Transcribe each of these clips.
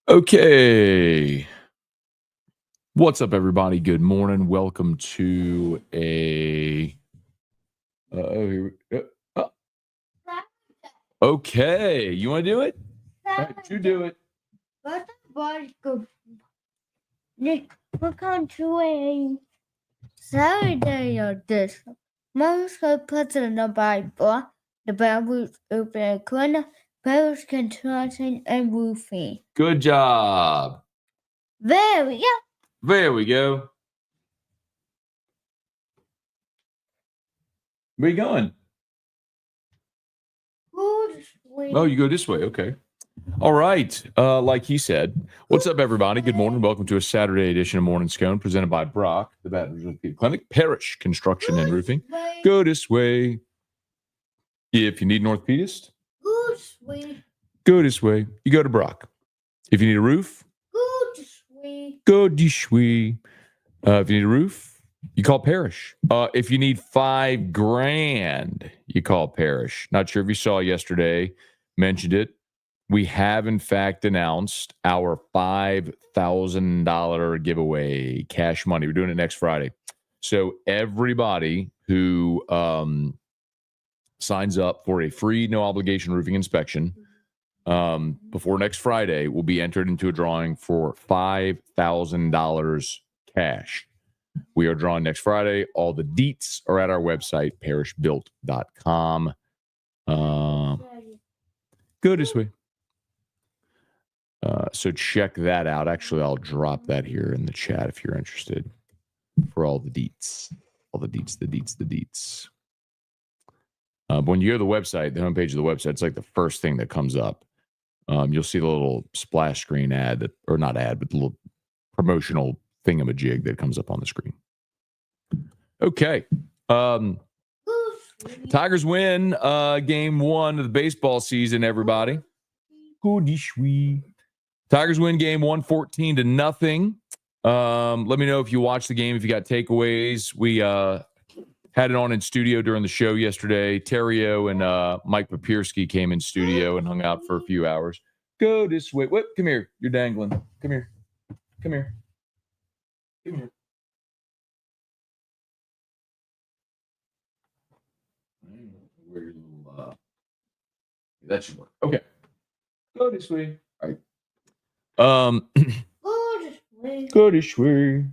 Okay. What's up, everybody? Good morning. Welcome to a. Uh, okay. You want to do it? All right, you do it. Welcome to a Saturday edition. Most puts in the Bible, the Bible's open corner, Bible's construction and roofing. Good job. There we go. There we go. Where you going? Oh, you go this way. Okay. All right. Like he said, what's up, everybody? Good morning. Welcome to a Saturday edition of Morning Scone presented by Brock, the Baton Rouge Orthopedic Clinic, Parish Construction and Roofing. Go this way. If you need an orthopedist, go this way. You go to Brock. If you need a roof, go this way. If you need a roof, you call Parish. If you need $5,000, you call Parish. Not sure if you saw yesterday, mentioned it. We have, in fact, announced our $5,000 giveaway, cash money. We're doing it next Friday. So everybody who signs up for a free, no obligation roofing inspection before next Friday will be entered into a drawing for $5,000 cash. We are drawing next Friday. All the deets are at our website, parishbuilt.com. Go this way. So check that out. Actually, I'll drop that here in the chat if you're interested for all the deets. All the deets. But when you go to the website, the homepage of the website, it's like the first thing that comes up. You'll see the little splash screen ad, or not ad, but the little promotional thingamajig that comes up on the screen. Okay. Tigers win game one of the baseball season, everybody. Goody sweet. Tigers win game 1, 14-0. Let me know if you watched the game, if you got takeaways. We had it on in studio during the show yesterday. Terrio and Mike Papierski came in studio and hung out for a few hours. Go this way. What? Come here. You're dangling. Come here. Come here. Come here. Where your little, that should work. Okay. Go this way. All right. Go this way.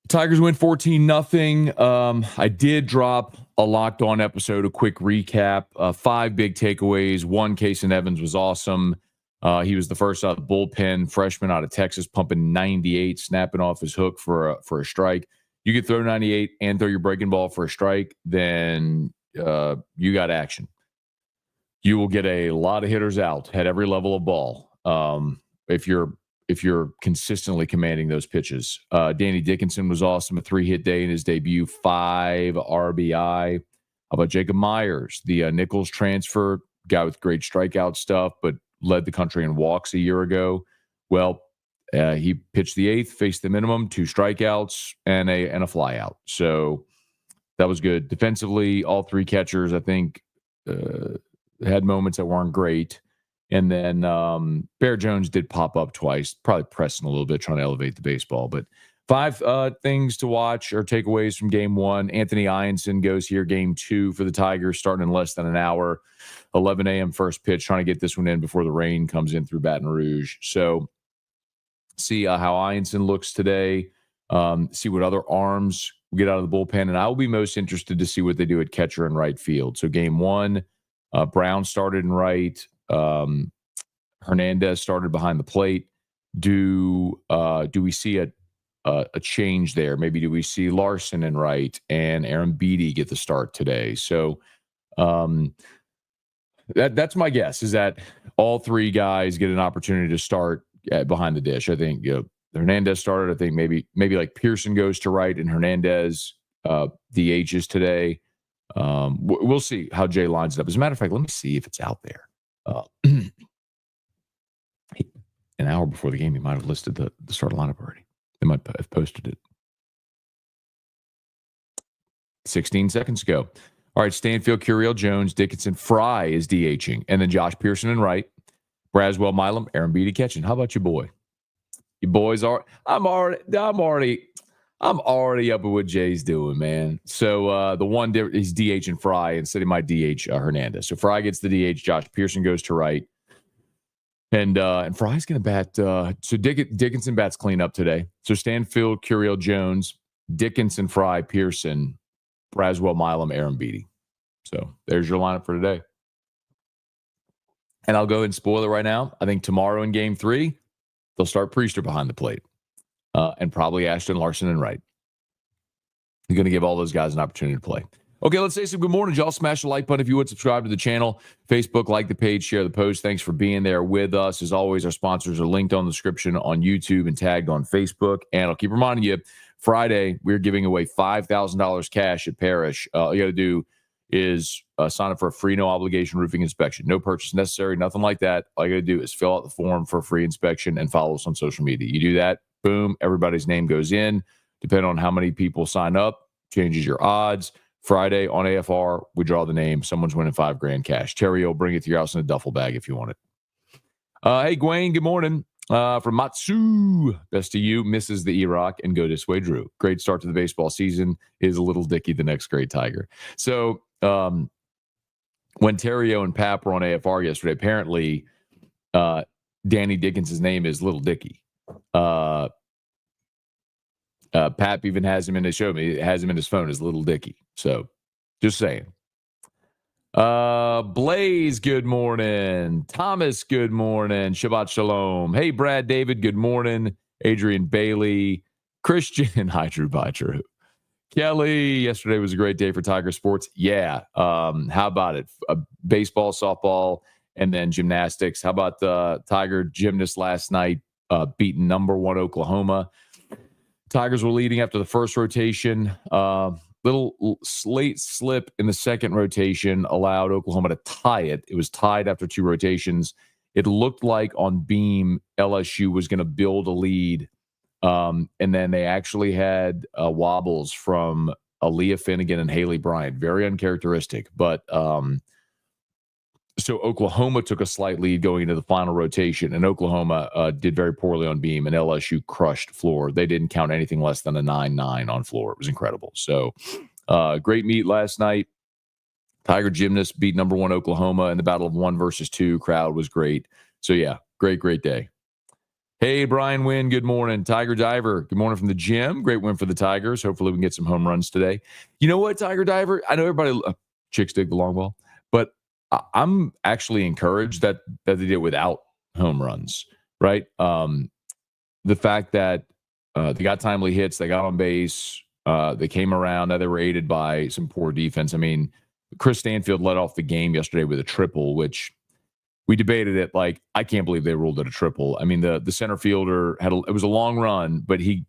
Tigers win 14-0. I did drop a Locked On episode, a quick recap. 5 big takeaways. One, Kason Evans was awesome. He was the first out of the bullpen, freshman out of Texas, pumping 98, snapping off his hook for a strike. You could throw 98 and throw your breaking ball for a strike, then you got action. You will get a lot of hitters out at every level of ball if you're consistently commanding those pitches. Danny Dickinson was awesome, a 3-hit day in his debut, 5 RBI. How about Jacob Myers, the Nichols transfer, guy with great strikeout stuff, but led the country in walks a year ago. Well, he pitched the 8th, faced the minimum, 2 strikeouts, and a fly out. So that was good. Defensively, all 3 catchers, I think, had moments that weren't great. And then Bear Jones did pop up twice, probably pressing a little bit, trying to elevate the baseball. But 5 things to watch or takeaways from game 1. Anthony Ianson goes here game 2 for the Tigers, starting in less than an hour. 11 a.m. first pitch, trying to get this one in before the rain comes in through Baton Rouge. So see how Ianson looks today, see what other arms get out of the bullpen. And I will be most interested to see what they do at catcher and right field. So game 1, Brown started in right. Hernandez started behind the plate. Do we see a change there? Maybe do we see Larson in right and Aaron Beatty get the start today? So that's my guess, is that all 3 guys get an opportunity to start behind the dish. I think Hernandez started. I think maybe like Pearson goes to right and Hernandez DHs today. We'll see how Jay lines it up. As a matter of fact, let me see if it's out there. An hour before the game, he might have listed the start lineup already. They might have posted it 16 seconds ago. All right, Stanfield, Curiel, Jones, Dickinson, Fry is DHing, and then Josh Pearson in right. Braswell, Milam, Aaron Beatty catching. How about your boy? Your boys are. I'm already up with what Jay's doing, man. So the one he's DH and Fry instead of my DH Hernandez. So Fry gets the DH. Josh Pearson goes to right, and Fry's going to bat. So Dickinson bats clean up today. So Stanfield, Curiel Jones, Dickinson, Fry, Pearson, Braswell, Milam, Aaron Beatty. So there's your lineup for today. And I'll go and spoil it right now. I think tomorrow in Game 3, they'll start Priester behind the plate. And probably Ashton Larson and right. You're going to give all those guys an opportunity to play. Okay, let's say some good morning, y'all. Smash the like button if you would. Subscribe to the channel. Facebook, like the page, share the post. Thanks for being there with us. As always, our sponsors are linked on the description on YouTube and tagged on Facebook. And I'll keep reminding you, Friday, we're giving away $5,000 cash at Parish. All you got to do is sign up for a free no obligation roofing inspection. No purchase necessary, nothing like that. All you got to do is fill out the form for a free inspection and follow us on social media. You do that, boom, everybody's name goes in. Depending on how many people sign up, changes your odds. Friday on AFR, we draw the name. Someone's winning $5,000 cash. Terry will bring it to your house in a duffel bag if you want it. Hey, Gwen, good morning. From Matsu, best to you, misses the E-Rock, and go this way, Drew. Great start to the baseball season. Is a little Dicky the next great Tiger. So when Terrio and Pap were on AFR yesterday, apparently Danny Dickinson's name is Little Dicky. Pap even has him in his show. He has him in his phone as Little Dicky. So just saying. Blaze, good morning. Thomas, good morning. Shabbat Shalom. Hey, Brad David, good morning. Adrian Bailey. Christian, hi, Drew. Bye, Drew. Kelly, yesterday was a great day for Tiger sports. Yeah. How about it? Baseball, softball, and then gymnastics. How about the Tiger gymnasts last night beating number 1 Oklahoma? Tigers were leading after the first rotation. Little late slip in the second rotation allowed Oklahoma to tie it. It was tied after 2 rotations. It looked like on beam LSU was going to build a lead. And then they actually had wobbles from Aaliyah Finnegan and Haley Bryant. Very uncharacteristic. But so Oklahoma took a slight lead going into the final rotation, and Oklahoma did very poorly on beam, and LSU crushed floor. They didn't count anything less than a 9-9 on floor. It was incredible. So great meet last night. Tiger gymnasts beat number 1 Oklahoma in the battle of 1 versus 2. Crowd was great. So, yeah, great day. Hey, Brian Wynn, good morning. Tiger Diver, good morning from the gym. Great win for the Tigers. Hopefully we can get some home runs today. You know what, Tiger Diver? I know everybody, chicks dig the long ball, but I'm actually encouraged that they did without home runs, right? The fact that they got timely hits, they got on base, they came around. Now they were aided by some poor defense. I mean, Chris Stanfield led off the game yesterday with a triple, which we debated it. Like, I can't believe they ruled it a triple. I mean, the center fielder it was a long run, but he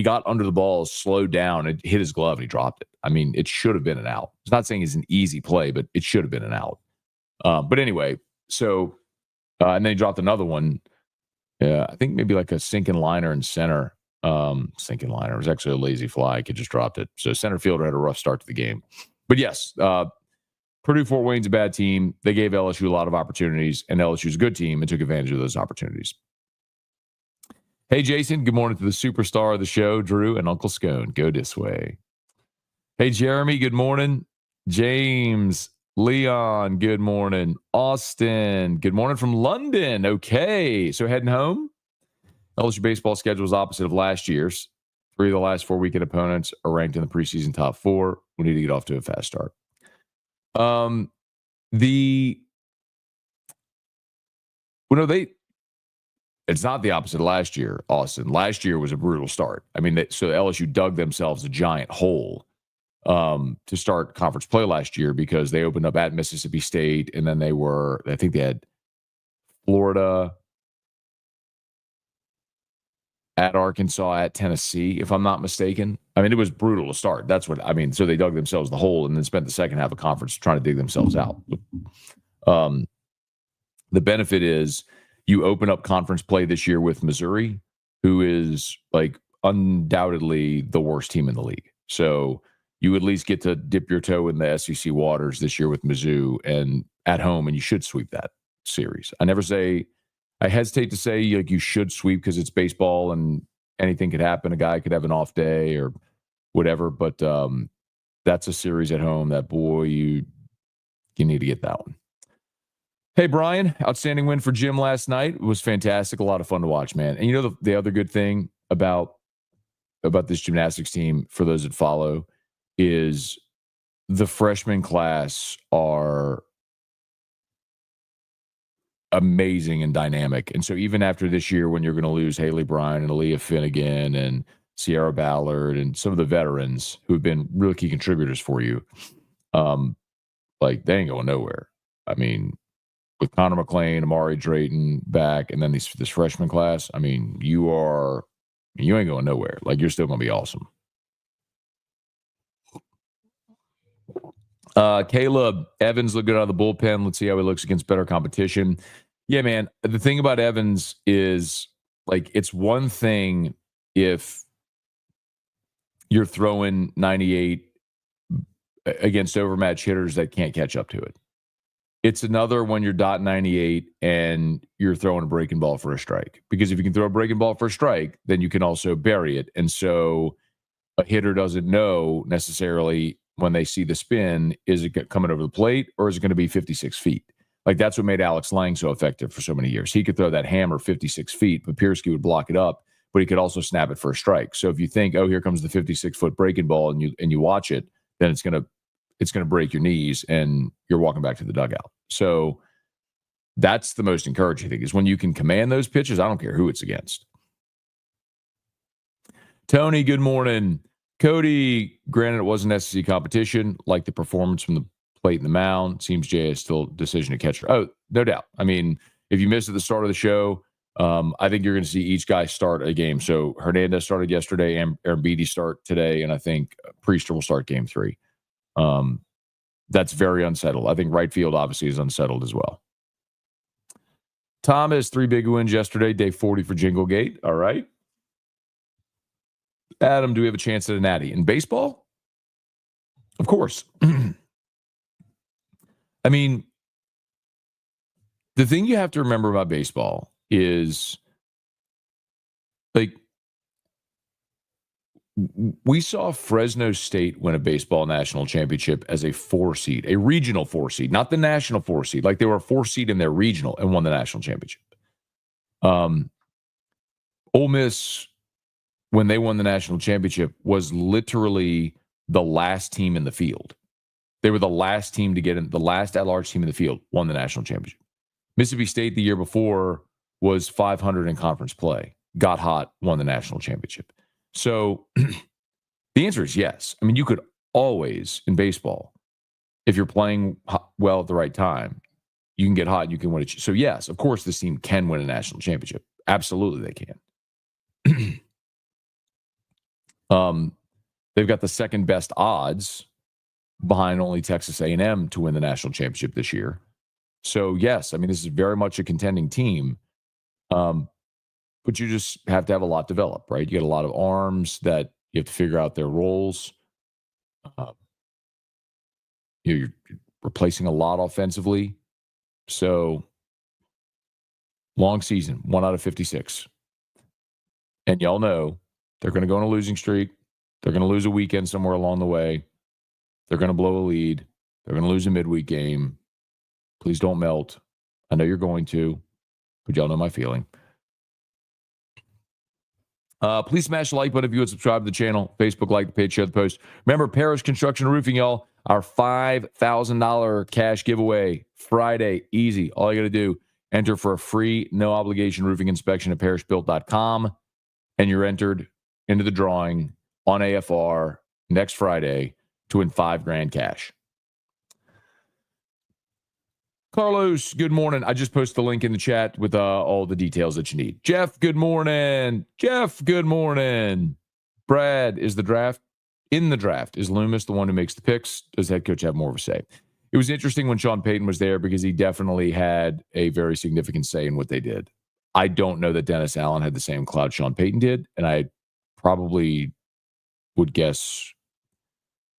got under the ball, slowed down, and hit his glove, and he dropped it. I mean, it should have been an out. It's not saying it's an easy play, but it should have been an out. But anyway, so and then he dropped another one. I think maybe like a sinking liner in center. Sinking liner. It was actually a lazy fly. Kid just dropped it. So center fielder had a rough start to the game. But yes, Purdue Fort Wayne's a bad team. They gave LSU a lot of opportunities, and LSU's a good team and took advantage of those opportunities. Hey, Jason, good morning to the superstar of the show, Drew and Uncle Scone. Go this way. Hey, Jeremy, good morning. James, Leon, good morning. Austin, good morning from London. Okay, so heading home. LSU baseball schedule is opposite of last year's. 3 of the last 4 weekend opponents are ranked in the preseason top 4. We need to get off to a fast start. It's not the opposite of last year, Austin. Last year was a brutal start. I mean, so LSU dug themselves a giant hole to start conference play last year because they opened up at Mississippi State, and then I think they had Florida, at Arkansas, at Tennessee, if I'm not mistaken. I mean, it was brutal to start. That's what I mean. So they dug themselves the hole and then spent the second half of conference trying to dig themselves out. The benefit is you open up conference play this year with Missouri, who is like undoubtedly the worst team in the league. So you at least get to dip your toe in the SEC waters this year with Mizzou and at home, and you should sweep that series. I never say I hesitate to say like you should sweep because it's baseball and anything could happen. A guy could have an off day or whatever, but that's a series at home that, boy, you need to get that one. Hey, Brian, outstanding win for Jim last night. It was fantastic. A lot of fun to watch, man. And you know the other good thing about this gymnastics team, for those that follow, is the freshman class are amazing and dynamic. And so even after this year, when you're going to lose Haley Bryan and Aaliyah Finnegan and Sierra Ballard and some of the veterans who've been really key contributors for you, like they ain't going nowhere. I mean, with Connor McClain, Amari Drayton back, and then this freshman class, I mean, you ain't going nowhere. Like, you're still going to be awesome. Caleb Evans looked good out of the bullpen. Let's see how he looks against better competition. Yeah, man. The thing about Evans is, like, it's one thing if you're throwing 98 against overmatched hitters that can't catch up to it. It's another when you're dot 98 and you're throwing a breaking ball for a strike. Because if you can throw a breaking ball for a strike, then you can also bury it. And so a hitter doesn't know necessarily when they see the spin, is it coming over the plate or is it going to be 56 feet? Like, that's what made Alex Lang so effective for so many years. He could throw that hammer 56 feet, but Piersky would block it up, but he could also snap it for a strike. So if you think, oh, here comes the 56-foot breaking ball, and you watch it, then it's going to break your knees and you're walking back to the dugout. So that's the most encouraging thing, is when you can command those pitches. I don't care who it's against. Tony, good morning. Cody, granted it wasn't SEC competition, like the performance from the plate and the mound. Seems Jay is still decision to catcher. Oh, no doubt. I mean, if you missed at the start of the show, I think you're going to see each guy start a game. So Hernandez started yesterday, and Beatty start today, and I think Priester will start game 3. That's very unsettled. I think right field obviously is unsettled as well. Thomas, 3 big wins yesterday, day 40 for Jinglegate. All right. Adam, do we have a chance at a natty? In baseball? Of course. I mean, the thing you have to remember about baseball is, like, we saw Fresno State win a baseball national championship as a 4 seed, a regional 4 seed, not the national 4 seed. Like, they were a 4 seed in their regional and won the national championship. Ole Miss, when they won the national championship, was literally the last team in the field. They were the last team to get in, the last at-large team in the field, won the national championship. Mississippi State the year before was 500 in conference play, got hot, won the national championship. So the answer is yes. I mean, you could always, in baseball, if you're playing well at the right time, you can get hot and you can win it. So yes, of course, this team can win a national championship. Absolutely, they can. They've got the second best odds behind only Texas A&M to win the national championship this year. So yes, I mean, this is very much a contending team. But you just have to have a lot develop, right? You get a lot of arms that you have to figure out their roles. You're replacing a lot offensively. So long season, 1 out of 56. And y'all know they're going to go on a losing streak. They're going to lose a weekend somewhere along the way. They're going to blow a lead. They're going to lose a midweek game. Please don't melt. I know you're going to, but y'all know my feeling. Please smash the like button if you would subscribe to the channel. Facebook, like the page, share the post. Remember, Parish Construction Roofing, y'all. Our $5,000 cash giveaway Friday. Easy. All you got to do, enter for a free, no obligation roofing inspection at parishbuilt.com, and you're entered into the drawing on AFR next Friday to win $5,000 cash. Carlos, good morning. I just posted the link in the chat with all the details that you need. Jeff, good morning. Jeff, good morning. Brad, is the draft in the draft? Is Loomis the one who makes the picks? Does the head coach have more of a say? It was interesting when Sean Payton was there because he definitely had a very significant say in what they did. I don't know that Dennis Allen had the same clout Sean Payton did, and I probably would guess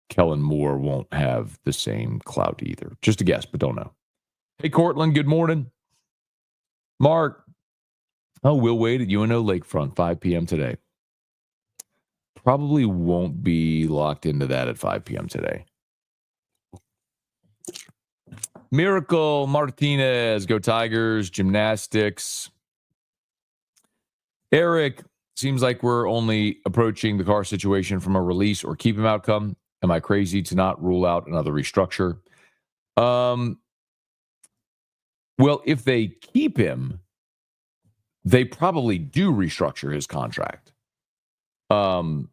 Kellen Moore won't have the same clout either. Just a guess, but don't know. Hey, Cortland, good morning. Mark, Oh, Will Wade at UNO Lakefront, 5 p.m. today. Probably won't be locked into that at 5 p.m. today. Miracle Martinez, go Tigers. Gymnastics. Eric, seems like we're only approaching the car situation from a release or keep him outcome. Am I crazy to not rule out another restructure? Well, if they keep him, they probably do restructure his contract. Sorry.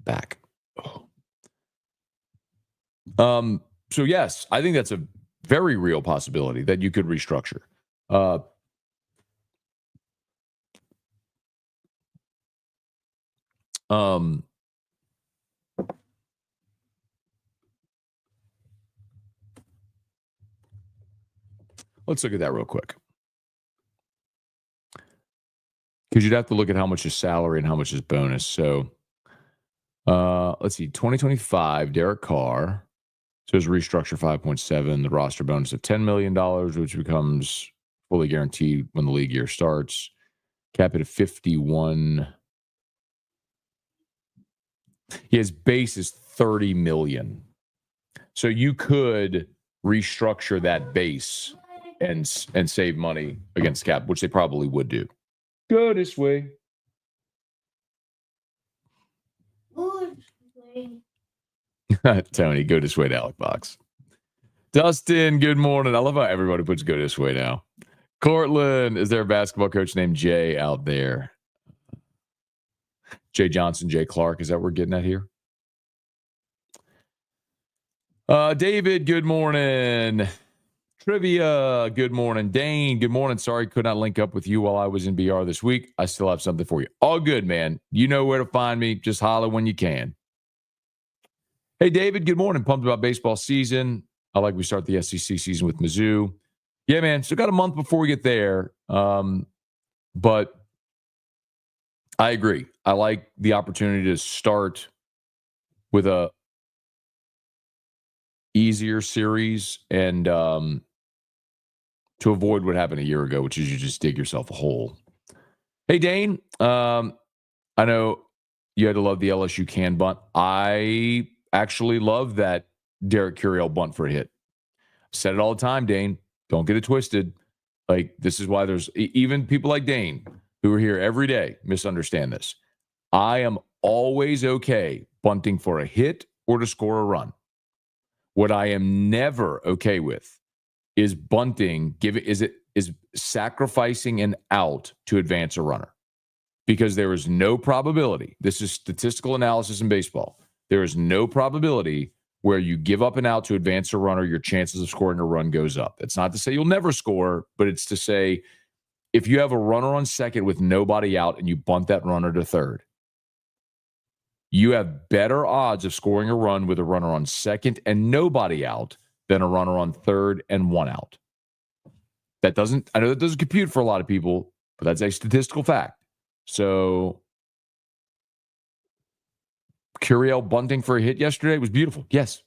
Back. Oh. So yes, I think that's a very real possibility that you could restructure. Let's look at that real quick. Because you'd have to look at how much is salary and how much is bonus. So let's see, 2025, Derek Carr. So his restructure 5.7, the roster bonus of $10 million, which becomes fully guaranteed when the league year starts. Cap it at 51. His base is 30 million. So you could restructure that base and save money against cap, which they probably would do. Go this way. Tony, go this way to Alec Box. Dustin, good morning. I love how everybody puts go this way now. Cortland, is there a basketball coach named Jay out there? Jay Johnson, Jay Clark, is that what we're getting at here? David, good morning. Trivia, good morning. Dane, good morning. Sorry, could not link up with you while I was in BR this week. I still have something for you. All good, man. You know where to find me. Just holler when you can. Hey, David, good morning. Pumped about baseball season. I like we start the SEC season with Mizzou. Yeah, man. Still got a month before we get there. But I agree. I like the opportunity to start with a easier series and to avoid what happened a year ago, which is you just dig yourself a hole. Hey, Dane. I know you had to love the LSU can bunt. I actually love that Derek Curiel bunt for a hit. Said it all the time, Dane. Don't get it twisted. Like, this is why there's even people like Dane who are here every day misunderstand this. I am always okay bunting for a hit or to score a run. What I am never okay with is bunting, is sacrificing an out to advance a runner. Because there is no probability. This is statistical analysis in baseball. There is no probability where you give up an out to advance a runner, your chances of scoring a run goes up. It's not to say you'll never score, but it's to say if you have a runner on second with nobody out and you bunt that runner to third, you have better odds of scoring a run with a runner on second and nobody out than a runner on third and one out. I know that doesn't compute for a lot of people, but that's a statistical fact. So Curiel bunting for a hit yesterday was beautiful. Yes.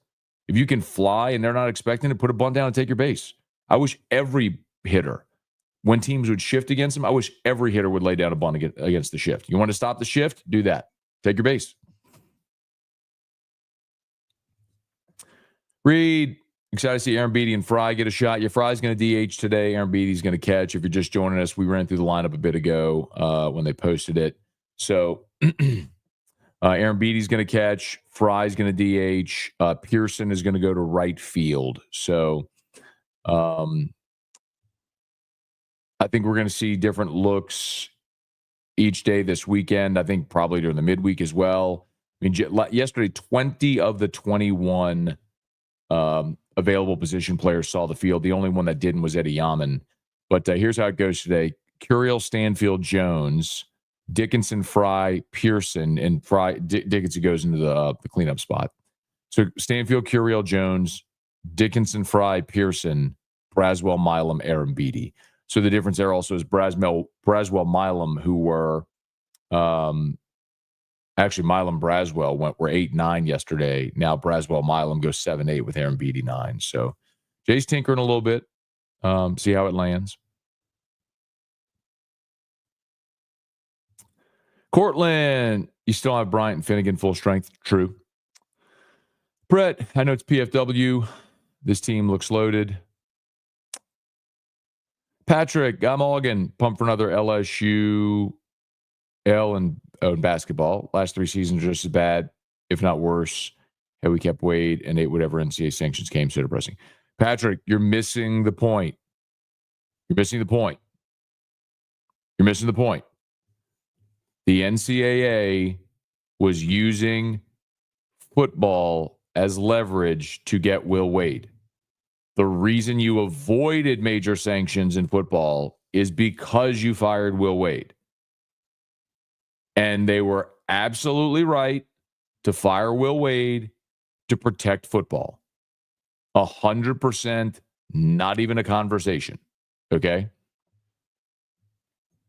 If you can fly and they're not expecting to put a bunt down and take your base. I wish every hitter, when teams would shift against him, I wish every hitter would lay down a bunt against the shift. You want to stop the shift? Do that. Take your base. Reed, excited to see Aaron Beatty and Fry get a shot. Your Fry's going to DH today. Aaron Beatty's going to catch. If you're just joining us, we ran through the lineup a bit ago when they posted it. So Aaron Beatty's going to catch. Fry's going to DH. Pearson is going to go to right field. So I think we're going to see different looks each day this weekend. I think probably during the midweek as well. I mean, yesterday, 20 of the 21 available position players saw the field. The only one that didn't was Eddie Yaman. But here's how it goes today. Curiel, Stanfield, Jones, Dickinson, Fry, Pearson, and Dickinson goes into the cleanup spot. So Stanfield, Curiel, Jones, Dickinson, Fry, Pearson, Braswell, Milam, Aaron Beatty. So the difference there also is Braswell, Milam, who were actually Milam, Braswell were 8-9 yesterday. Now Braswell, Milam goes 7-8 with Aaron Beatty 9. So Jay's tinkering a little bit. See how it lands. Cortland, you still have Bryant and Finnegan full strength. True. Brett, I know it's PFW. This team looks loaded. Patrick, I'm Mulligan, pumped for another LSU L and basketball. Last 3 seasons are just as bad, if not worse. Had we kept Wade and ate whatever NCAA sanctions came, so depressing. Patrick, you're missing the point. You're missing the point. You're missing the point. The NCAA was using football as leverage to get Will Wade. The reason you avoided major sanctions in football is because you fired Will Wade. And they were absolutely right to fire Will Wade to protect football. 100%, not even a conversation. Okay?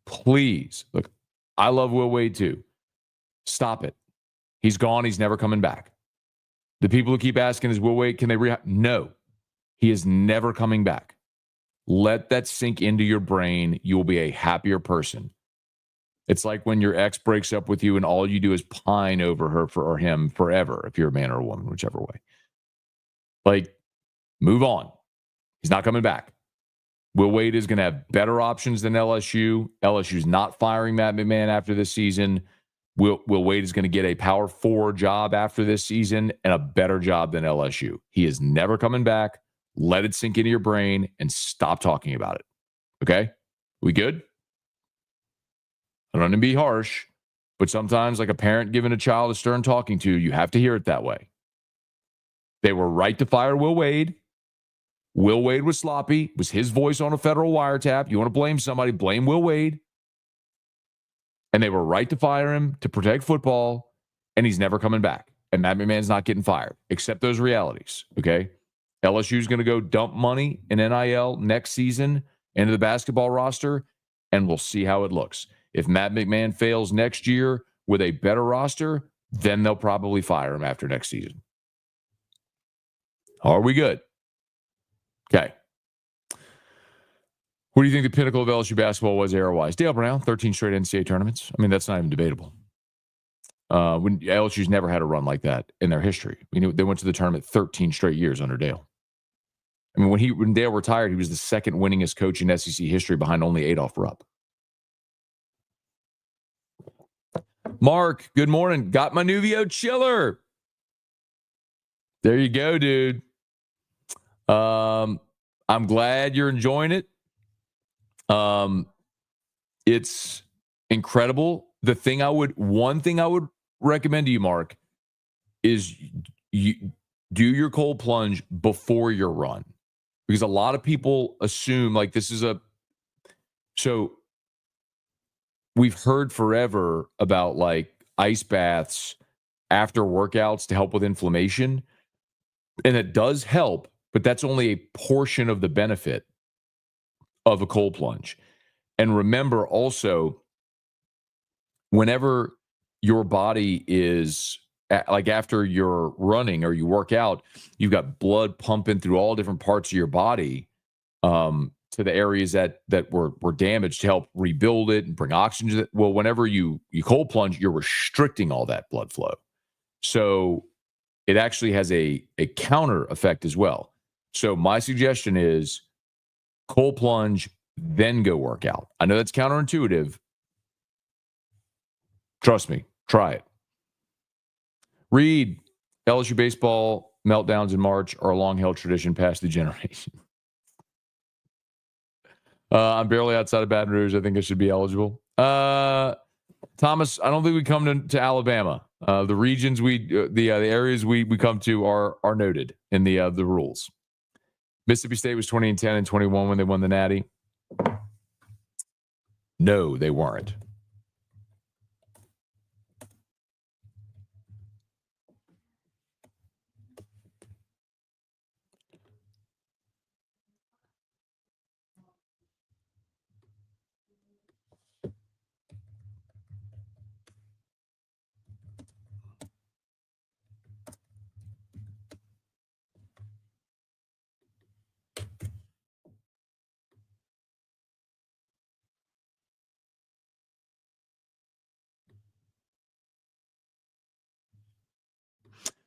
Please, look, I love Will Wade too. Stop it. He's gone. He's never coming back. The people who keep asking, is Will Wade, can they rehab? No, he is never coming back. Let that sink into your brain. You will be a happier person. It's like when your ex breaks up with you and all you do is pine over her or him forever, if you're a man or a woman, whichever way. Like, move on. He's not coming back. Will Wade is going to have better options than LSU. LSU's not firing Matt McMahon after this season. Will Wade is going to get a Power 4 job after this season and a better job than LSU. He is never coming back. Let it sink into your brain and stop talking about it. Okay? We good? I don't want to be harsh, but sometimes, like a parent giving a child a stern talking to, you have to hear it that way. They were right to fire Will Wade. Will Wade was sloppy. It was his voice on a federal wiretap. You want to blame somebody, blame Will Wade. And they were right to fire him to protect football, and he's never coming back. And Matt McMahon's not getting fired. Accept those realities, okay? LSU's going to go dump money in NIL next season into the basketball roster, and we'll see how it looks. If Matt McMahon fails next year with a better roster, then they'll probably fire him after next season. Are we good? Okay. What do you think the pinnacle of LSU basketball was era-wise? Dale Brown, 13 straight NCAA tournaments. I mean, that's not even debatable. When LSU's never had a run like that in their history. They went to the tournament 13 straight years under Dale. I mean, when Dale retired, he was the second winningest coach in SEC history behind only Adolph Rupp. Mark, good morning. Got my Nuvio chiller. There you go, dude. I'm glad you're enjoying it. It's incredible. One thing I would recommend to you, Mark, is you do your cold plunge before your run, because a lot of people assume like this is so we've heard forever about like ice baths after workouts to help with inflammation, and it does help, but that's only a portion of the benefit of a cold plunge. And remember also, whenever your body is like after you're running or you work out, you've got blood pumping through all different parts of your body to the areas that were damaged to help rebuild it and bring oxygen to it. Well, whenever you cold plunge, you're restricting all that blood flow. So it actually has a counter effect as well. So my suggestion is cold plunge, then go work out. I know that's counterintuitive. Trust me, try it. Reed, LSU baseball meltdowns in March are a long-held tradition past the generation. I'm barely outside of Baton Rouge. I think I should be eligible. Thomas, I don't think we come to Alabama. The regions the areas we come to are noted in the rules. Mississippi State was 20-10 and 21 when they won the Natty. No, they weren't.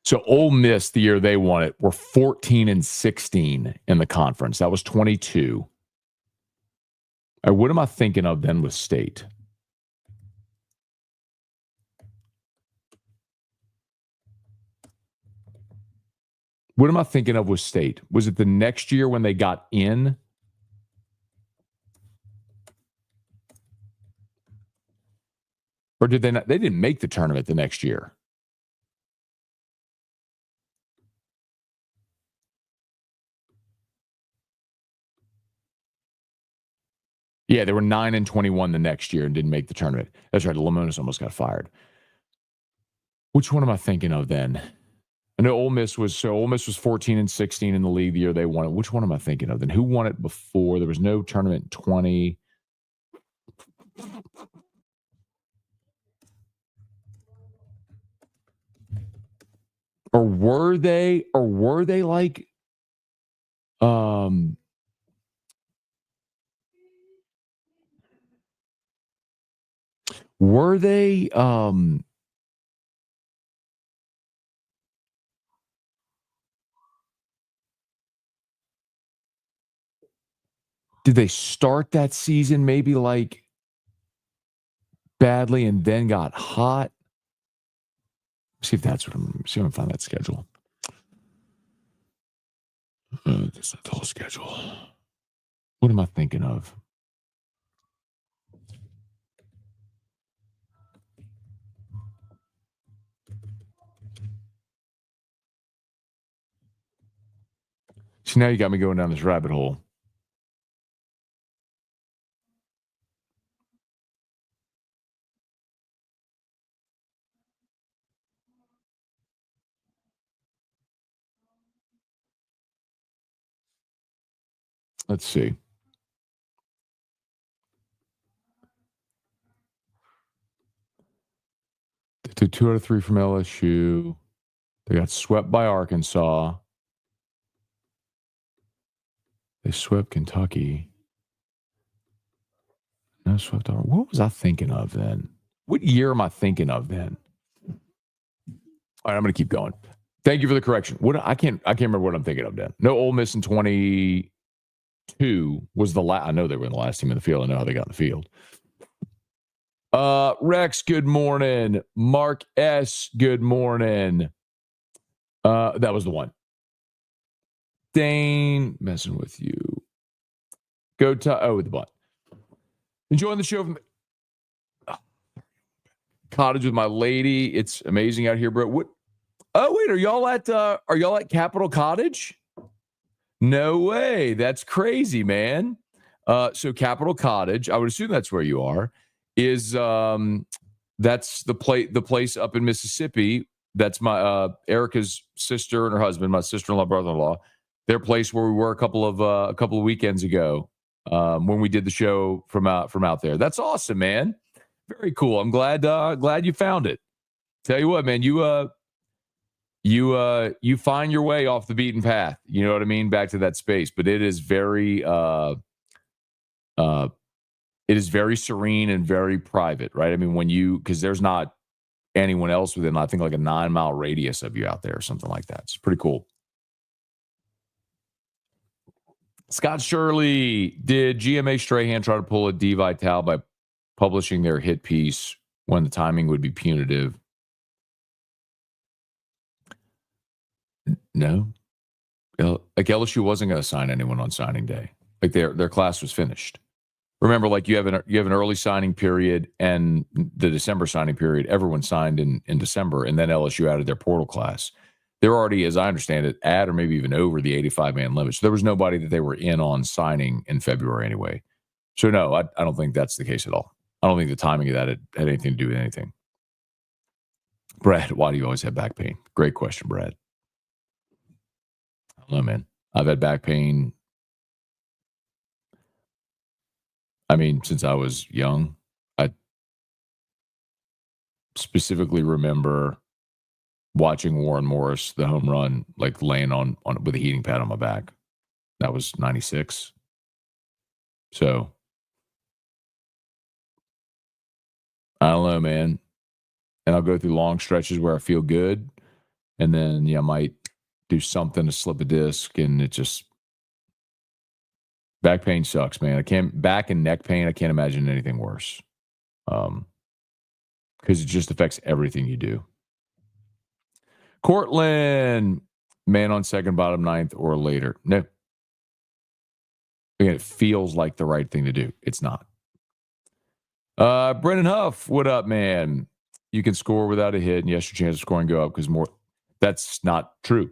So Ole Miss, the year they won it, were 14-16 in the conference. That was 22. What am I thinking of then with State? What am I thinking of with State? Was it the next year when they got in? Or did they not? They didn't make the tournament the next year. Yeah, they were 9-21 the next year and didn't make the tournament. That's right. Lamonis almost got fired. Which one am I thinking of then? I know Ole Miss was 14-16 in the league the year they won it. Which one am I thinking of then? Who won it before? There was no tournament in 20. Or were they like were they did they start that season maybe like badly and then got hot? See if that's what see if I can find that schedule. That's not the whole schedule. What am I thinking of? See, now you got me going down this rabbit hole. Let's see. They took 2 out of 3 from LSU. They got swept by Arkansas. They swept Kentucky. No, swept. What was I thinking of then? What year am I thinking of then? All right, I'm going to keep going. Thank you for the correction. I can't remember what I'm thinking of then. No, Ole Miss in 22 was the last. I know they were the last team in the field. I know how they got in the field. Rex, good morning. Mark S, good morning. That was the one. Dane, messing with you. With the butt. Enjoying the show from cottage with my lady. It's amazing out here, bro. What? Oh, wait, are y'all at Capitol Cottage? No way. That's crazy, man. So Capitol Cottage, I would assume that's where you are, is that's the place up in Mississippi. That's my Erica's sister and her husband, my sister-in-law, brother-in-law. Their place where we were a couple of weekends ago when we did the show from out there. That's awesome, man. Very cool. I'm glad you found it. Tell you what, man, you find your way off the beaten path. You know what I mean? Back to that space, but it is very serene and very private, right? I mean, because there's not anyone else within, I think, like a 9-mile radius of you out there or something like that. It's pretty cool. Scott Shirley, did GMA Strahan try to pull a D Vital by publishing their hit piece when the timing would be punitive? No. Like LSU wasn't going to sign anyone on signing day. Like their class was finished. Remember, like you have an early signing period and the December signing period. Everyone signed in December, and then LSU added their portal class. They're already, as I understand it, at or maybe even over the 85-man limit. So there was nobody that they were in on signing in February anyway. So no, I don't think that's the case at all. I don't think the timing of that had anything to do with anything. Brad, why do you always have back pain? Great question, Brad. I don't know, man. I've had back pain. I mean, since I was young. I specifically remember watching Warren Morris, the home run, like laying on with a heating pad on my back. That was 96. So I don't know, man. And I'll go through long stretches where I feel good. and then might do something to slip a disc, and it just back pain sucks, man. Back and neck pain. I can't imagine anything worse, because it just affects everything you do. Cortland, man on second, bottom ninth or later. No. Again, it feels like the right thing to do. It's not. Brendan Huff, what up, man? You can score without a hit, and yes, your chance of scoring go up because more. That's not true.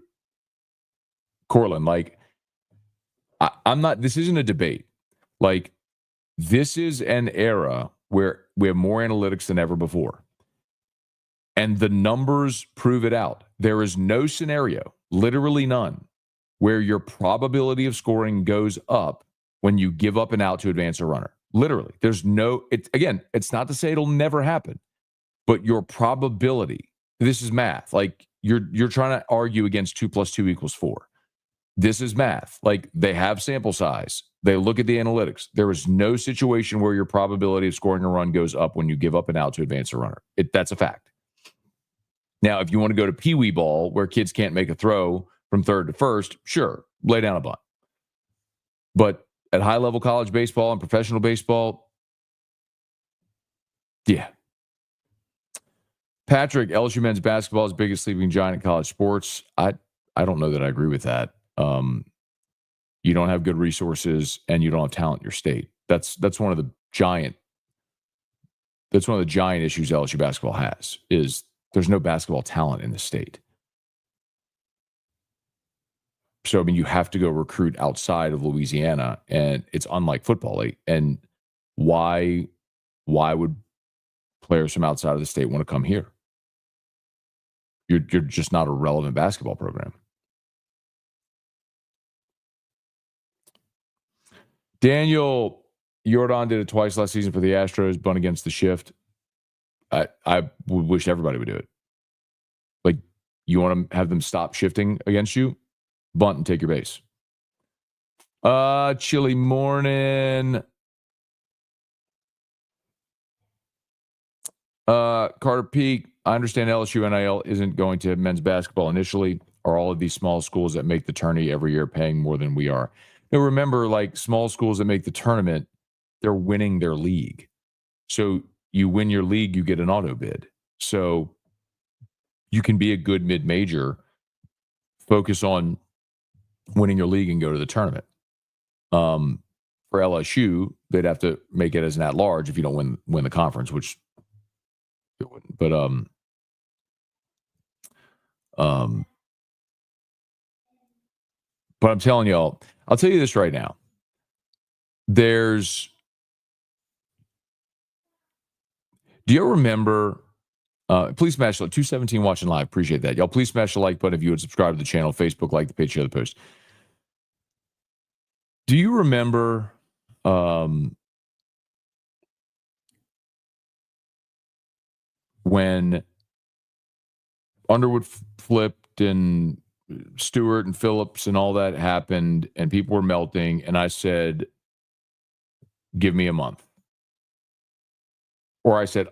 Cortland, like, I'm not. This isn't a debate. Like, this is an era where we have more analytics than ever before. And the numbers prove it out. There is no scenario, literally none, where your probability of scoring goes up when you give up an out to advance a runner. Literally. There's no, it's not to say it'll never happen, but your probability, this is math. Like, you're trying to argue against 2 + 2 = 4. This is math. Like, they have sample size. They look at the analytics. There is no situation where your probability of scoring a run goes up when you give up an out to advance a runner. That's a fact. Now, if you want to go to Pee Wee ball where kids can't make a throw from third to first, sure, lay down a bunt. But at high-level college baseball and professional baseball, yeah. Patrick, LSU men's basketball is biggest sleeping giant in college sports. I don't know that I agree with that. You don't have good resources and you don't have talent in your state. That's one of the giant issues LSU basketball has, is there's no basketball talent in the state. So, I mean, you have to go recruit outside of Louisiana, and it's unlike football. And why would players from outside of the state want to come here? You're just not a relevant basketball program. Daniel Jordan did it twice last season for the Astros, bunt against the shift. I would wish everybody would do it. Like, you want to have them stop shifting against you? Bunt and take your base. Chilly morning. Carter Peak, I understand LSU NIL isn't going to men's basketball initially. Are all of these small schools that make the tourney every year paying more than we are? Now, remember, like, small schools that make the tournament, they're winning their league. So you win your league, you get an auto bid. So you can be a good mid-major, focus on winning your league and go to the tournament. For LSU, they'd have to make it as an at-large if you don't win the conference, which it wouldn't. But I'm telling y'all, I'll tell you this right now. Do you remember? Please smash the 217 watching live. Appreciate that, y'all. Please smash the like button if you would subscribe to the channel, Facebook, like the page, share the post. Do you remember? When Underwood flipped and Stewart and Phillips and all that happened and people were melting, and I said, give me a month. Or I said,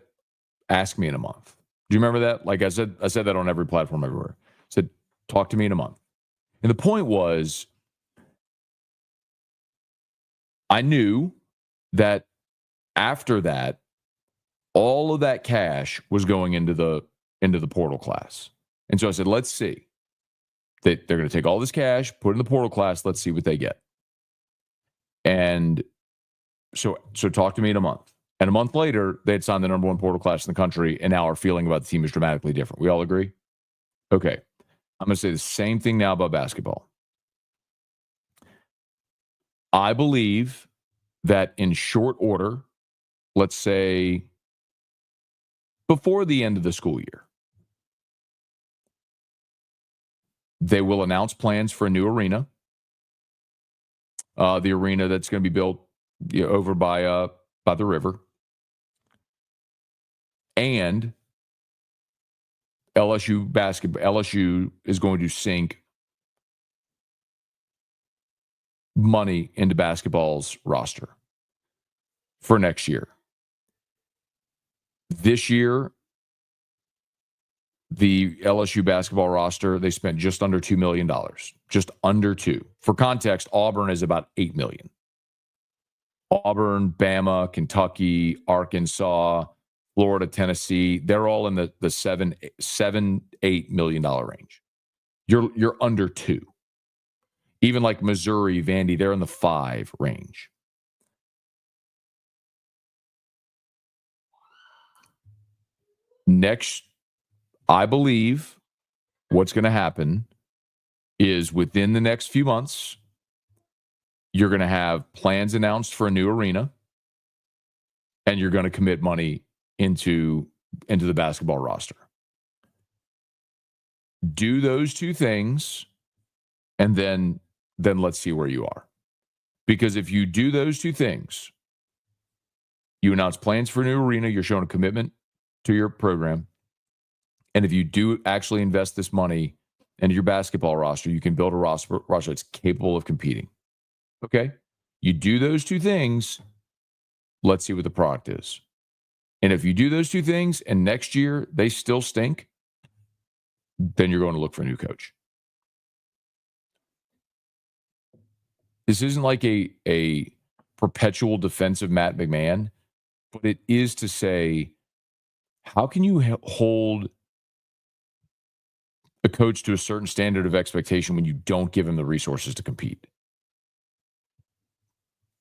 ask me in a month. Do you remember that? Like, I said that on every platform everywhere. I said, talk to me in a month. And the point was, I knew that after that, all of that cash was going into the portal class. And so I said, let's see. They're going to take all this cash, put it in the portal class. Let's see what they get. And so talk to me in a month. And a month later, they had signed the number 1 portal class in the country, and now our feeling about the team is dramatically different. We all agree? Okay. I'm going to say the same thing now about basketball. I believe that in short order, let's say before the end of the school year, they will announce plans for a new arena. The arena that's going to be built over by the river. And LSU is going to sink money into basketball's roster for next year. This year, the LSU basketball roster, they spent just under $2 million. Just under $2. For context, Auburn is about $8 million. Auburn, Bama, Kentucky, Arkansas, Florida, Tennessee, they're all in the $7-8 million range. You're under 2. Even like Missouri, Vandy, they're in the 5 range. Next, I believe what's going to happen is within the next few months, you're going to have plans announced for a new arena, and you're going to commit money into the basketball roster. Do those 2 things, and then let's see where you are. Because if you do those 2 things, you announce plans for a new arena, you're showing a commitment to your program. And if you do actually invest this money into your basketball roster, you can build a roster that's capable of competing. Okay? You do those 2 things, let's see what the product is. And if you do those 2 things and next year they still stink, then you're going to look for a new coach. This isn't like a perpetual defense of Matt McMahon, but it is to say, how can you hold a coach to a certain standard of expectation when you don't give him the resources to compete?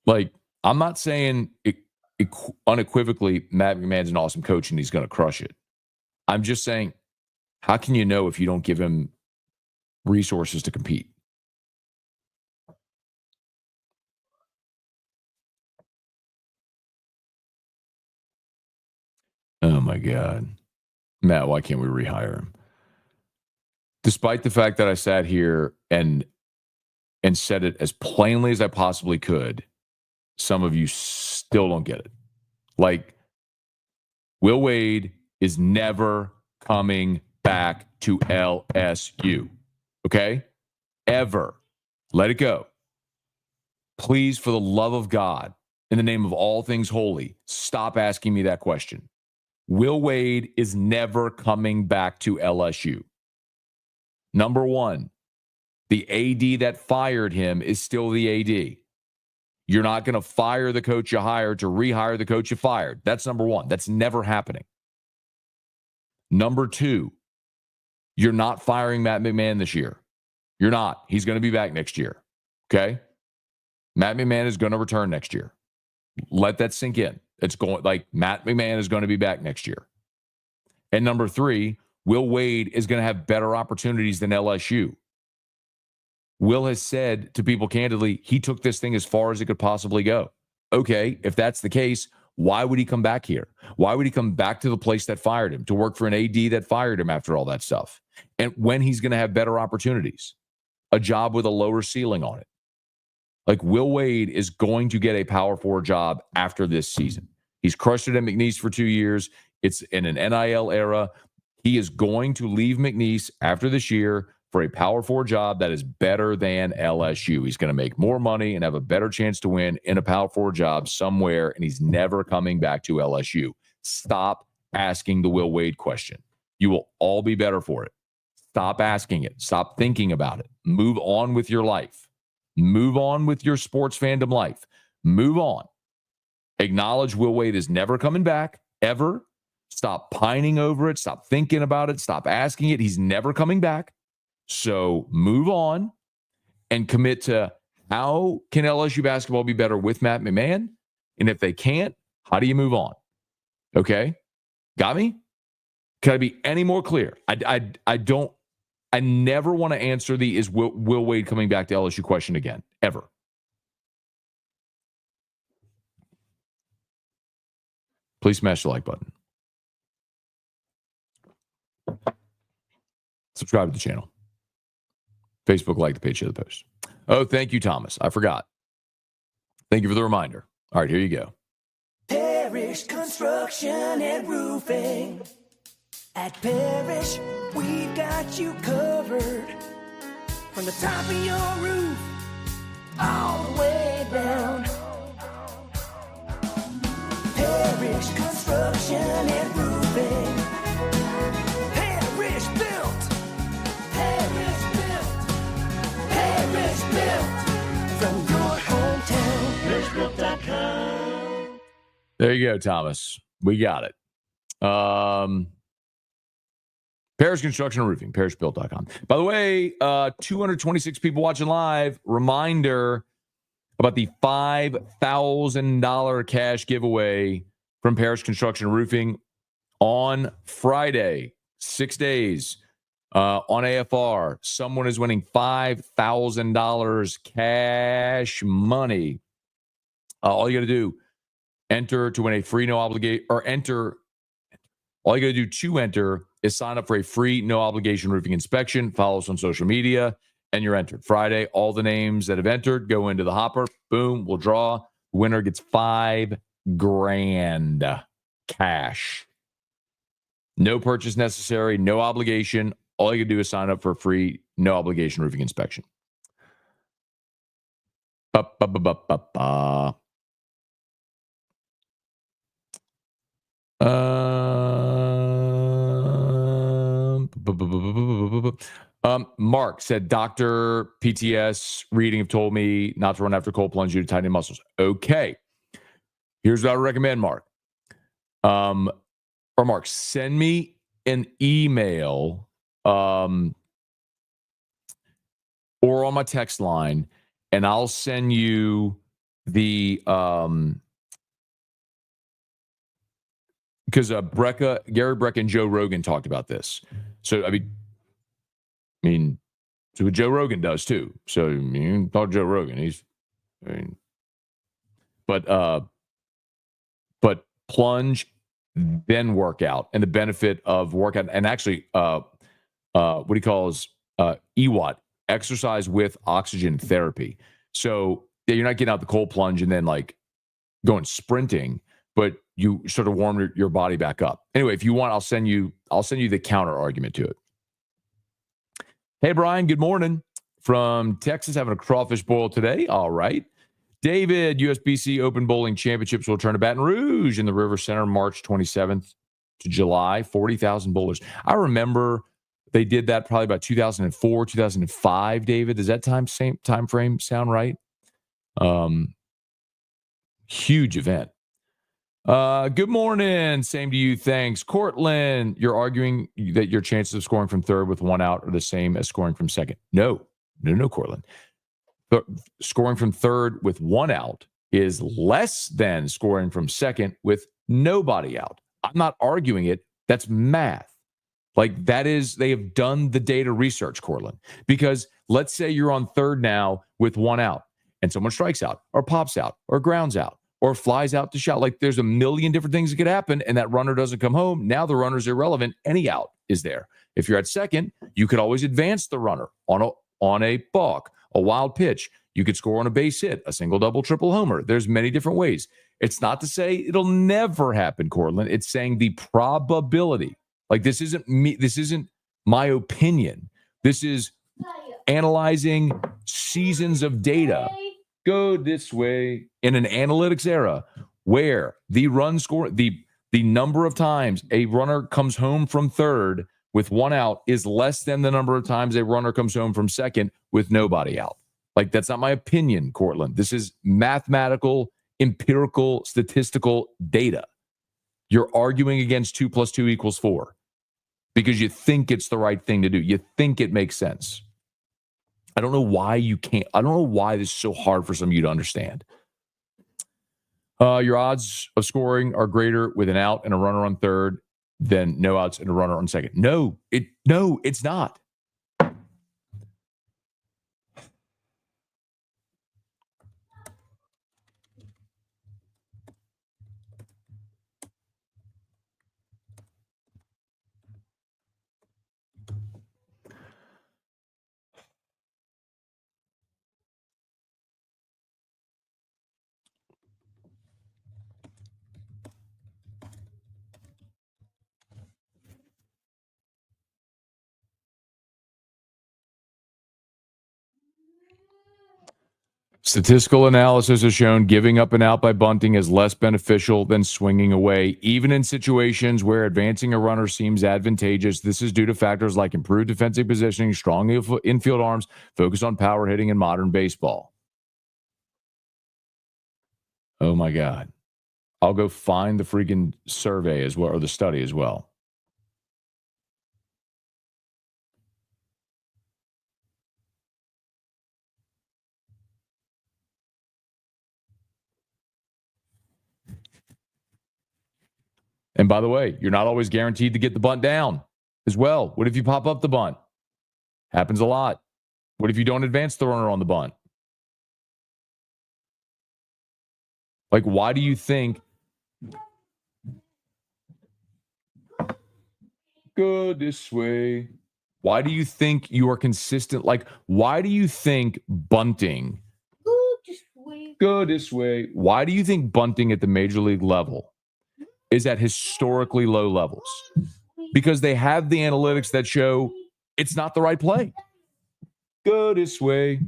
Like, I'm not saying unequivocally Matt McMahon's an awesome coach and he's going to crush it. I'm just saying, how can you know if you don't give him resources to compete? Oh my God. Matt, why can't we rehire him? Despite the fact that I sat here and said it as plainly as I possibly could, some of you still don't get it. Like, Will Wade is never coming back to LSU. Okay? Ever. Let it go. Please, for the love of God, in the name of all things holy, stop asking me that question. Will Wade is never coming back to LSU. Number 1, the AD that fired him is still the AD. You're not going to fire the coach you hired to rehire the coach you fired. That's number 1. That's never happening. Number 2, you're not firing Matt McMahon this year. You're not. He's going to be back next year. Okay? Matt McMahon is going to return next year. Let that sink in. It's going like Matt McMahon is going to be back next year. And number 3, Will Wade is going to have better opportunities than LSU. Will has said to people candidly, he took this thing as far as it could possibly go. Okay, if that's the case, why would he come back here? Why would he come back to the place that fired him, to work for an AD that fired him after all that stuff? And when he's going to have better opportunities, a job with a lower ceiling on it. Like, Will Wade is going to get a power forward job after this season. He's crushed it at McNeese for 2 years. It's in an NIL era. He is going to leave McNeese after this year for a power forward job that is better than LSU. He's going to make more money and have a better chance to win in a power forward job somewhere, and he's never coming back to LSU. Stop asking the Will Wade question. You will all be better for it. Stop asking it. Stop thinking about it. Move on with your life. Move on with your sports fandom life. Move on. Acknowledge Will Wade is never coming back, ever. Stop pining over it. Stop thinking about it. Stop asking it. He's never coming back. So move on and commit to, how can LSU basketball be better with Matt McMahon? And if they can't, how do you move on? Okay? Got me? Can I be any more clear? I never want to answer the is Will Wade coming back to LSU question again, ever. Please smash the like button. Subscribe to the channel. Facebook, like the page, share the post. Oh, thank you, Thomas. I forgot. Thank you for the reminder. All right, here you go. Parish Construction and Roofing. At Parish, we've got you covered. From the top of your roof, all the way down. Parish Construction and Roofing. Parish Built from your hometown. ParishBuilt.com. There you go, Thomas. We got it. Parish Construction and Roofing, ParishBuilt.com. By the way, 226 people watching live. Reminder about the $5,000 cash giveaway from Parish Construction and Roofing on Friday, 6 days on AFR. Someone is winning $5,000 cash money. All you got to do, enter to win a free no obligation, or enter. All you got to do to enter is sign up for a free no obligation roofing inspection. Follow us on social media, and you're entered. Friday, all the names that have entered go into the hopper. Boom, we'll draw. Winner gets $5,000 cash. No purchase necessary, no obligation. All you can do is sign up for a free no obligation roofing inspection. Mark said, Dr. PTS reading have told me not to run after cold plunge due to tightening muscles. Okay. Here's what I recommend, Mark. Or Mark, send me an email or on my text line, and I'll send you the because Gary Brecka and Joe Rogan talked about this. So I mean, so what Joe Rogan does too. So you can talk to Joe Rogan. But plunge, then workout, and the benefit of workout, and actually, what he calls EWOT, exercise with oxygen therapy. So you're not getting out the cold plunge and then like going sprinting, but you sort of warm your body back up. Anyway, if you want, I'll send you the counter argument to it. Hey, Brian, good morning. From Texas, having a crawfish boil today. All right. David, USBC Open Bowling Championships will return to Baton Rouge in the River Center March 27th to July. 40,000 bowlers. I remember they did that probably about 2004, 2005, David. Does that time frame sound right? Huge event. Good morning. Same to you. Thanks. Cortland, you're arguing that your chances of scoring from third with one out are the same as scoring from second. No, Cortland. Scoring from third with one out is less than scoring from second with nobody out. I'm not arguing it. That's math. Like that is, they have done the data research, Cortland. Because let's say you're on third now with one out and someone strikes out or pops out or grounds out or flies out to shot. Like there's a million different things that could happen, and that runner doesn't come home. Now the runner's irrelevant. Any out is there. If you're at second, you could always advance the runner on a balk, a wild pitch. You could score on a base hit, a single, double, triple homer. There's many different ways. It's not to say it'll never happen, Cortland. It's saying the probability. Like this isn't me. This isn't my opinion. This is analyzing seasons of data. Go this way in an analytics era where the run score, the number of times a runner comes home from third with one out is less than the number of times a runner comes home from second with nobody out. Like that's not my opinion, Cortland. This is mathematical, empirical, statistical data. You're arguing against 2 + 2 = 4 because you think it's the right thing to do. You think it makes sense. I don't know why you can't. I don't know why this is so hard for some of you to understand. Your odds of scoring are greater with an out and a runner on third than no outs and a runner on second. No, it's not. Statistical analysis has shown giving up an out by bunting is less beneficial than swinging away, even in situations where advancing a runner seems advantageous. This is due to factors like improved defensive positioning, strong infield arms, focus on power hitting in modern baseball. Oh my God. I'll go find the freaking survey as well, or the study as well. And by the way, you're not always guaranteed to get the bunt down as well. What if you pop up the bunt? Happens a lot. What if you don't advance the runner on the bunt? Like, why do you think? Go this way. Why do you think you are consistent? Like, why do you think bunting? Go this way. Why do you think bunting at the major league level is at historically low levels? Because they have the analytics that show it's not the right play. Go this way.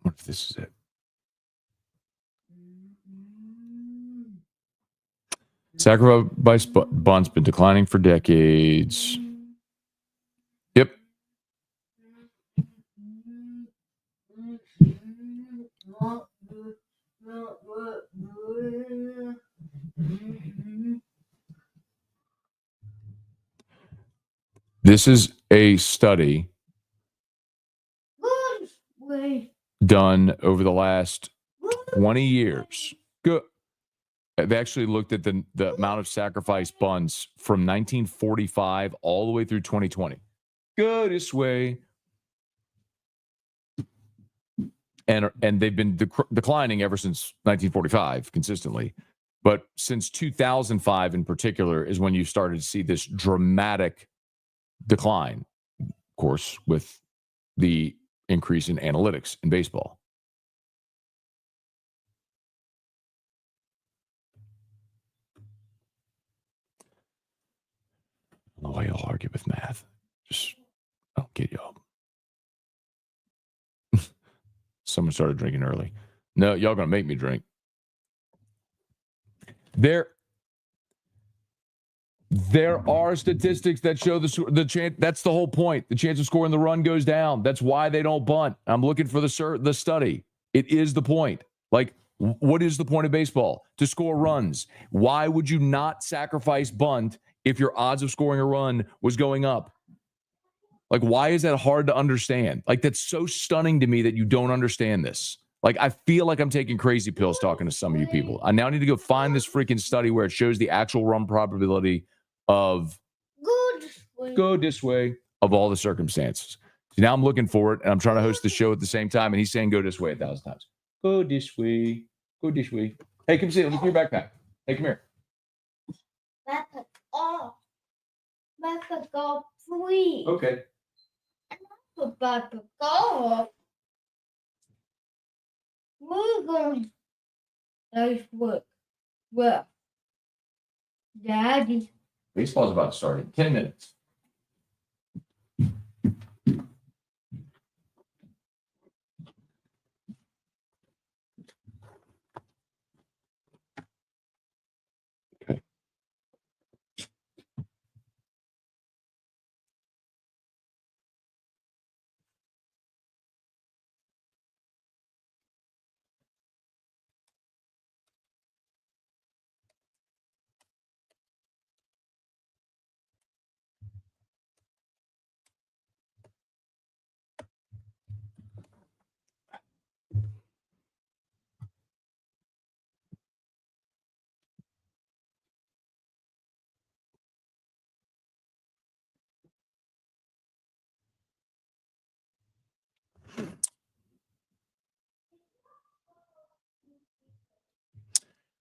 What if this is it? Sacrifice bunt's been declining for decades. Yep. This is a study done over the last 20 years. Good. They actually looked at the amount of sacrifice bunts from 1945 all the way through 2020. Go this way. And they've been declining ever since 1945 consistently. But since 2005 in particular is when you started to see this dramatic decline, of course, with the increase in analytics in baseball. I don't know why y'all argue with math. Just, I don't get y'all. Someone started drinking early. No, y'all gonna make me drink. There are statistics that show the chance. That's the whole point. The chance of scoring the run goes down. That's why they don't bunt. I'm looking for the study. It is the point. Like, what is the point of baseball? To score runs. Why would you not sacrifice bunt if your odds of scoring a run was going up? Like, why is that hard to understand? Like, that's so stunning to me that you don't understand this. Like, I feel like I'm taking crazy pills talking to some of you people. I now need to go find this freaking study where it shows the actual run probability of go this way of all the circumstances. So now I'm looking for it, and I'm trying to host the show at the same time, and he's saying go this way 1,000 times. Go this way. Go this way. Hey, come see it. Look at your backpack. Hey, come here. Backpack off. Backpack off, please. Okay. Backpack off. We're going. Nice work. Well, Daddy. Baseball's about to start in 10 minutes. Okay.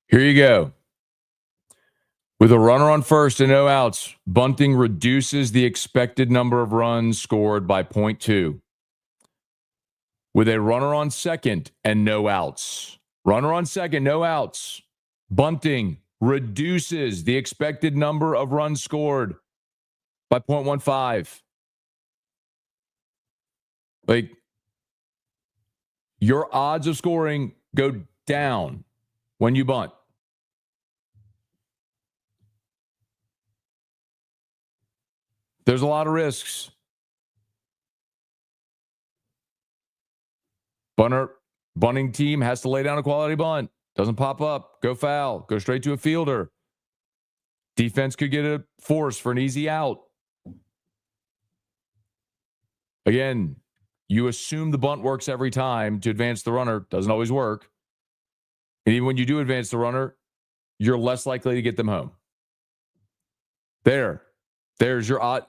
Here you go. With a runner on first and no outs, bunting reduces the expected number of runs scored by 0.2. with a runner on second and no outs. Runner on second, no outs. Bunting reduces the expected number of runs scored by 0.15. Like, your odds of scoring go down when you bunt. There's a lot of risks. Bunting team has to lay down a quality bunt. Doesn't pop up. Go foul. Go straight to a fielder. Defense could get a force for an easy out. Again, you assume the bunt works every time to advance the runner. Doesn't always work. And even when you do advance the runner, you're less likely to get them home. There's your odd.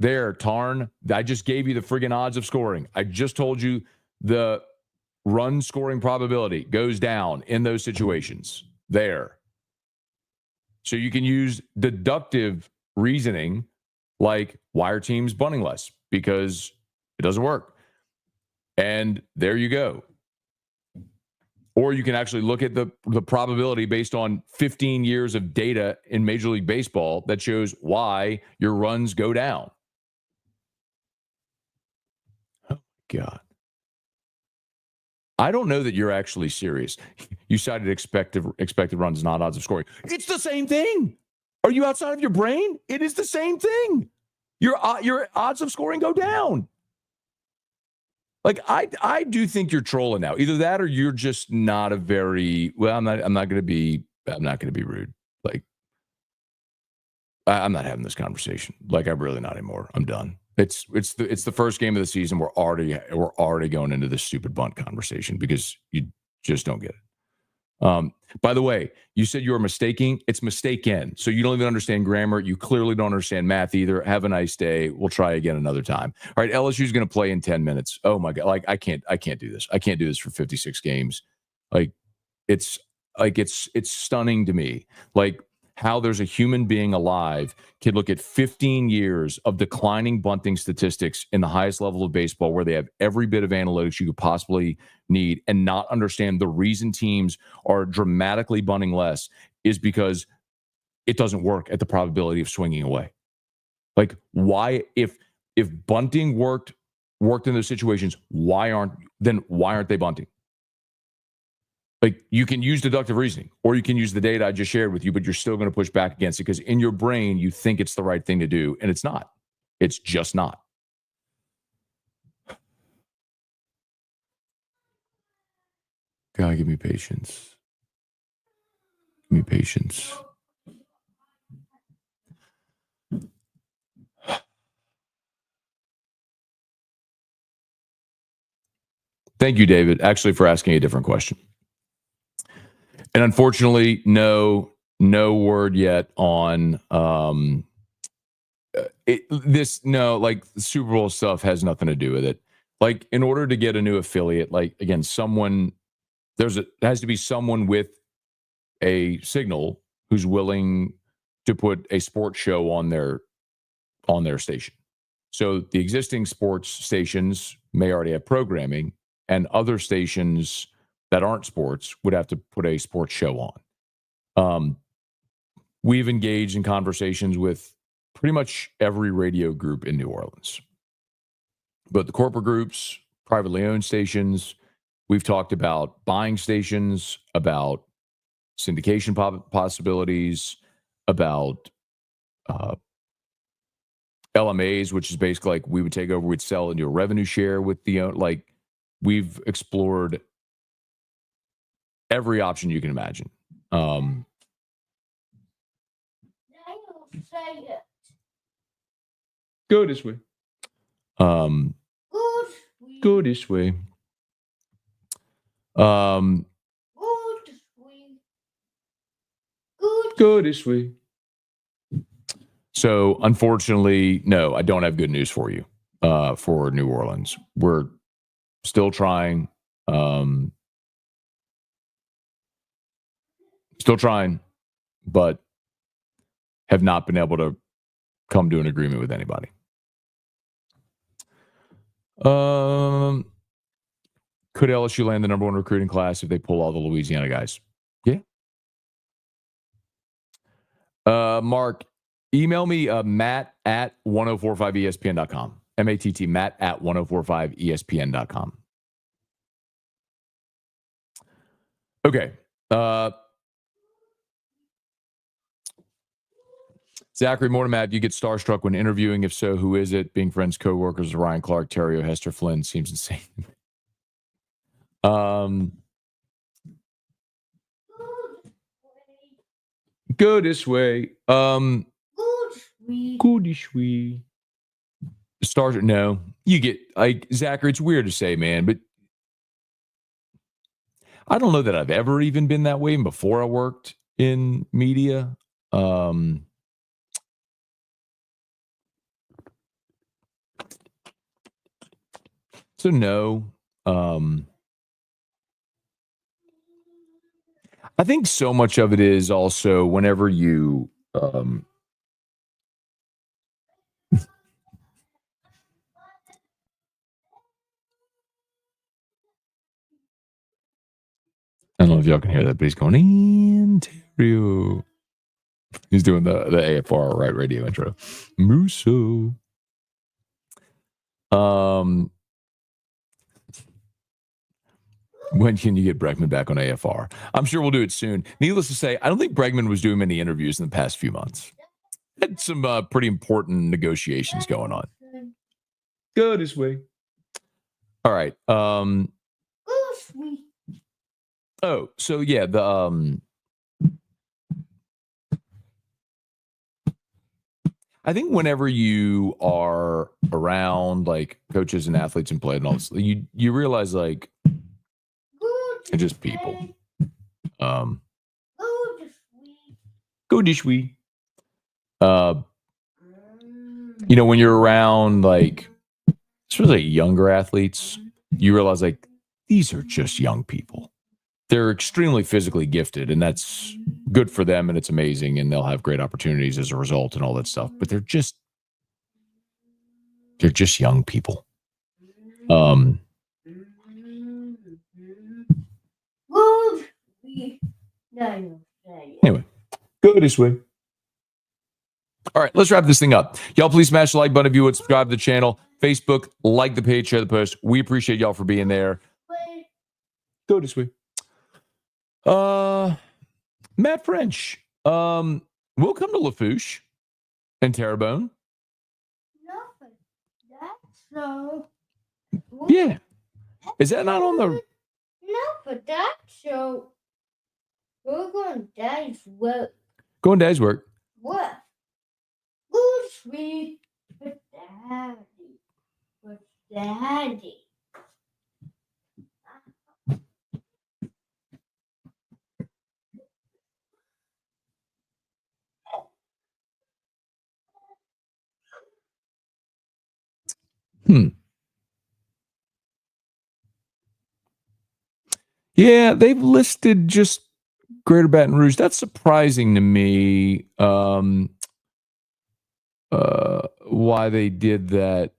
There, Tarn. I just gave you the friggin' odds of scoring. I just told you the run scoring probability goes down in those situations. There. So you can use deductive reasoning like, why are teams bunting less? Because it doesn't work. And there you go. Or you can actually look at the probability based on 15 years of data in Major League Baseball that shows why your runs go down. Oh, God. I don't know that you're actually serious. You cited expected runs, not odds of scoring. It's the same thing. Are you outside of your brain? It is the same thing. Your odds of scoring go down. Like, I do think you're trolling now. Either that or you're just not a very well. I'm not going to be rude. Like, I'm not having this conversation. Like, I'm really not anymore. I'm done. It's the first game of the season. We're already going into this stupid bunt conversation because you just don't get it. By the way, you said you were mistaking. It's mistaken. So you don't even understand grammar. You clearly don't understand math either. Have a nice day. We'll try again another time. All right, LSU is going to play in 10 minutes. Oh my God. Like, I can't do this. I can't do this for 56 games. Like, it's stunning to me. Like, how there's a human being alive can look at 15 years of declining bunting statistics in the highest level of baseball, where they have every bit of analytics you could possibly need, and not understand the reason teams are dramatically bunting less is because it doesn't work at the probability of swinging away. Like, why, if bunting worked in those situations, why aren't they bunting? Like, you can use deductive reasoning, or you can use the data I just shared with you, but you're still going to push back against it because in your brain, you think it's the right thing to do, and it's not. It's just not. God, give me patience. Give me patience. Thank you, David, actually, for asking a different question. And unfortunately, no word yet on the Super Bowl stuff has nothing to do with it. Like, in order to get a new affiliate, like, again, there has to be someone with a signal who's willing to put a sports show on their station. So the existing sports stations may already have programming, and other stations that aren't sports would have to put a sports show on. We've engaged in conversations with pretty much every radio group in New Orleans, but the corporate groups, privately owned stations. We've talked about buying stations, about syndication possibilities, about LMAs, which is basically like we would take over, we'd sell into a revenue share with the like. We've explored every option you can imagine. Go this way. Go this way. Go this way. So, unfortunately, no, I don't have good news for you for New Orleans. We're still trying. But have not been able to come to an agreement with anybody. Could LSU land the number one recruiting class if they pull all the Louisiana guys? Yeah. Mark, email me Matt at 1045ESPN.com. M-A-T-T, Matt at 1045ESPN.com. Okay. Zachary Mortimer, do you get starstruck when interviewing? If so, who is it? Being friends, co-workers, Ryan Clark, Terrio, Hester Flynn seems insane. Go this way. Go this way. Stars, no. You get, like, Zachary, it's weird to say, man, but I don't know that I've ever even been that way before I worked in media. So no. I think so much of it is also whenever you I don't know if y'all can hear that, but he's going, Ontario. He's doing the AFR right radio intro. Musso. When can you get Bregman back on AFR? I'm sure we'll do it soon. Needless to say, I don't think Bregman was doing many interviews in the past few months. Had some pretty important negotiations going on. Go this way. All right. Oh, so yeah, I think whenever you are around like coaches and athletes and play and all this, you realize like they're just people. Go this way. You know, when you're around like especially younger athletes, you realize like these are just young people. They're extremely physically gifted, and that's good for them, and it's amazing, and they'll have great opportunities as a result and all that stuff. But they're just young people. Anyway, go this way. All right, let's wrap this thing up. Y'all, please smash the like button if you would. Subscribe to the channel. Facebook, like the page, share the post. We appreciate y'all for being there. Go this way. Matt French. We'll come to Lafourche and Terrebonne. Yeah. Is that not on the... No, but that's so... We're going Daddy's work. Going Daddy's work. What? Good sweet for Daddy. For Daddy. Yeah, they've listed just Greater Baton Rouge. That's surprising to me. Why they did that,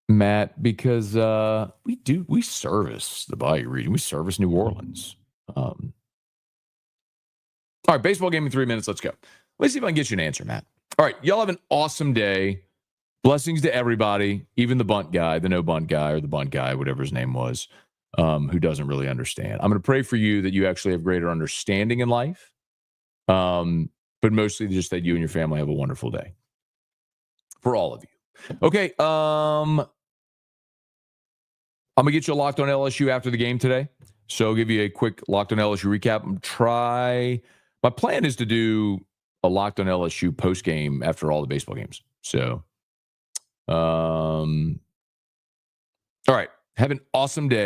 Matt? Because we service the Bayou region. We service New Orleans. All right, baseball game in 3 minutes. Let's go. Let's see if I can get you an answer, Matt. All right, y'all have an awesome day. Blessings to everybody, even the bunt guy, the no bunt guy, or the bunt guy, whatever his name was, who doesn't really understand. I'm going to pray for you that you actually have greater understanding in life, but mostly just that you and your family have a wonderful day. For all of you. Okay, I'm going to get you a Locked on LSU after the game today. So I'll give you a quick Locked on LSU recap. My plan is to do a Locked on LSU post game after all the baseball games. So, all right. Have an awesome day.